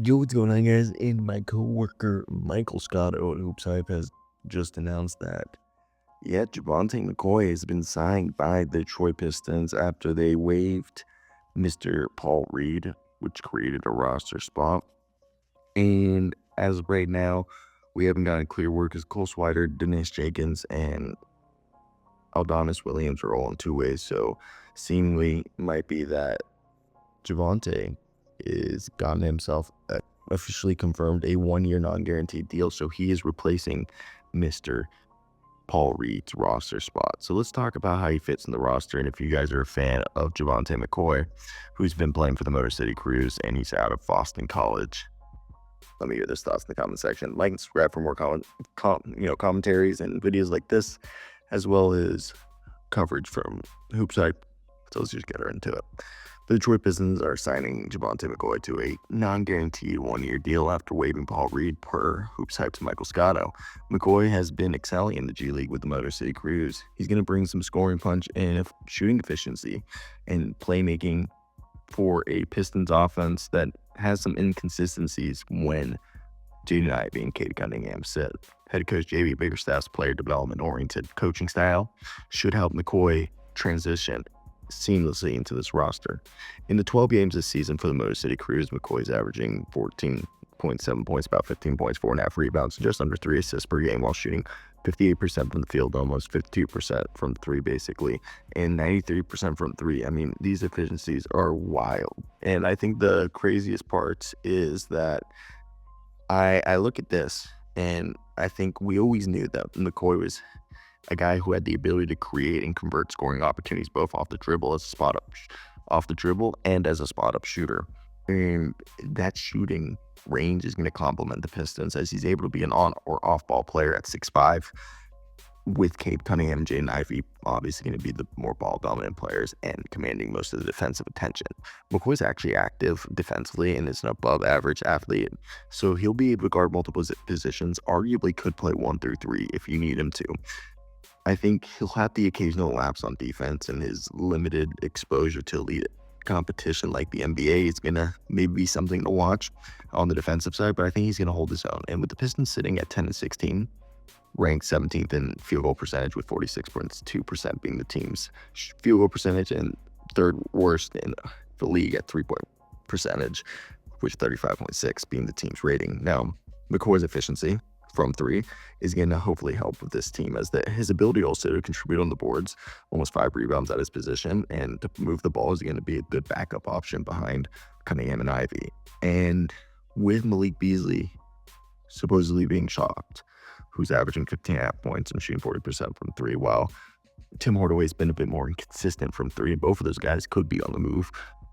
Yo, what's going on, guys? And my coworker Michael Scotto of HoopsHype has just announced that, yeah, Javante McCoy has been signed by the Detroit Pistons after they waived Mr. Paul Reed, which created a roster spot. And as of right now, we haven't gotten clear word because Cole Swider, Dennis Jenkins, and Aldonis Williams are all in two ways. So, seemingly, might be that Javante is gotten himself officially confirmed a 1-year non-guaranteed deal, so he is replacing Mr. Paul Reed's roster spot. So let's talk about how he fits in the roster, and if you guys are a fan of Javante McCoy, who's been playing for the Motor City Cruise, and he's out of Boston College. Let me hear those thoughts in the comment section. Like and subscribe for more commentaries and videos like this, as well as coverage from HoopsHype. So let's just get right into it. The Detroit Pistons are signing Javante McCoy to a non-guaranteed 1-year deal after waiving Paul Reed per HoopsHype's Michael Scotto. McCoy has been excelling in the G League with the Motor City Cruise. He's going to bring some scoring punch and shooting efficiency and playmaking for a Pistons offense that has some inconsistencies when Jaden, Ivey, and Cade Cunningham sit. Head coach J.B. Bickerstaff's player development-oriented coaching style should help McCoy transition seamlessly into this roster. In the 12 games this season for the Motor City Cruise, McCoy's averaging 14.7 points, about 15 points, 4.5 rebounds, just under 3 assists per game while shooting 58% from the field, almost 52% from 3 basically, and 93% from 3. I mean, these efficiencies are wild. And I think the craziest part is that I look at this and I think we always knew that McCoy was a guy who had the ability to create and convert scoring opportunities both off the dribble as a spot up, off the dribble and as a spot up shooter. And that shooting range is going to complement the Pistons as he's able to be an on or off ball player at 6'5", with Cade Cunningham and Jaden Ivey obviously going to be the more ball dominant players and commanding most of the defensive attention. McCoy's actually active defensively and is an above average athlete, so he'll be able to guard multiple positions, arguably could play 1 through 3 if you need him to. I think he'll have the occasional lapse on defense, and his limited exposure to elite competition like the NBA is going to maybe be something to watch on the defensive side, but I think he's going to hold his own. And with the Pistons sitting at 10-16, ranked 17th in field goal percentage with 46.2% being the team's field goal percentage, and third worst in the league at 3-point percentage, with 35.6 being the team's rating. Now, McCoy's efficiency from 3 is going to hopefully help with this team, as his ability also to contribute on the boards, almost 5 rebounds at his position, and to move the ball is going to be a good backup option behind Cunningham and Ivey. And with Malik Beasley supposedly being shocked, who's averaging 15.5 points and shooting 40% from 3, while Tim Hardaway's been a bit more inconsistent from 3. Both of those guys could be on the move,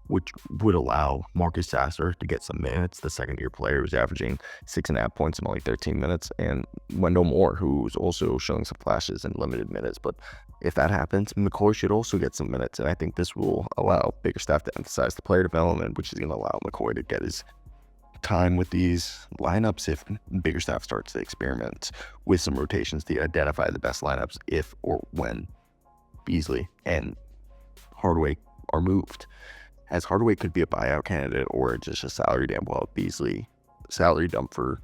which would allow Marcus Sasser to get some minutes. The second-year player who's averaging 6.5 points in only 13 minutes, and Wendell Moore, who's also showing some flashes in limited minutes. But if that happens, McCoy should also get some minutes, and I think this will allow Bickerstaff to emphasize the player development, which is going to allow McCoy to get his time with these lineups if Bickerstaff starts to experiment with some rotations to identify the best lineups if or when Beasley and Hardaway are moved, as Hardaway could be a buyout candidate or just a salary dump, while Beasley salary dump for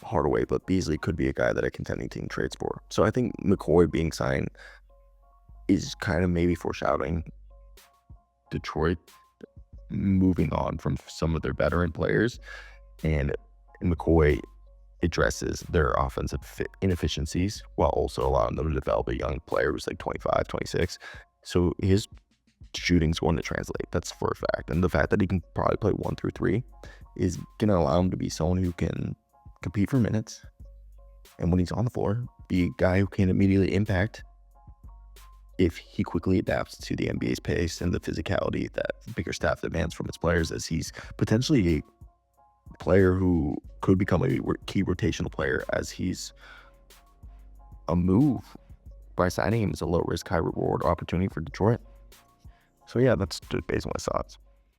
Hardaway, but Beasley could be a guy that a contending team trades for. So I think McCoy being signed is kind of maybe foreshadowing Detroit moving on from some of their veteran players, and McCoy addresses their offensive inefficiencies while also allowing them to develop a young player who's like 25, 26. So his shooting's going to translate. That's for a fact. And the fact that he can probably play 1 through 3 is going to allow him to be someone who can compete for minutes, and when he's on the floor, be a guy who can immediately impact if he quickly adapts to the NBA's pace and the physicality that Bickerstaff demands from its players, as he's potentially a player who could become a key rotational player, as he's a move by signing him as a low-risk, high-reward opportunity for Detroit. So yeah, that's just based on my thoughts.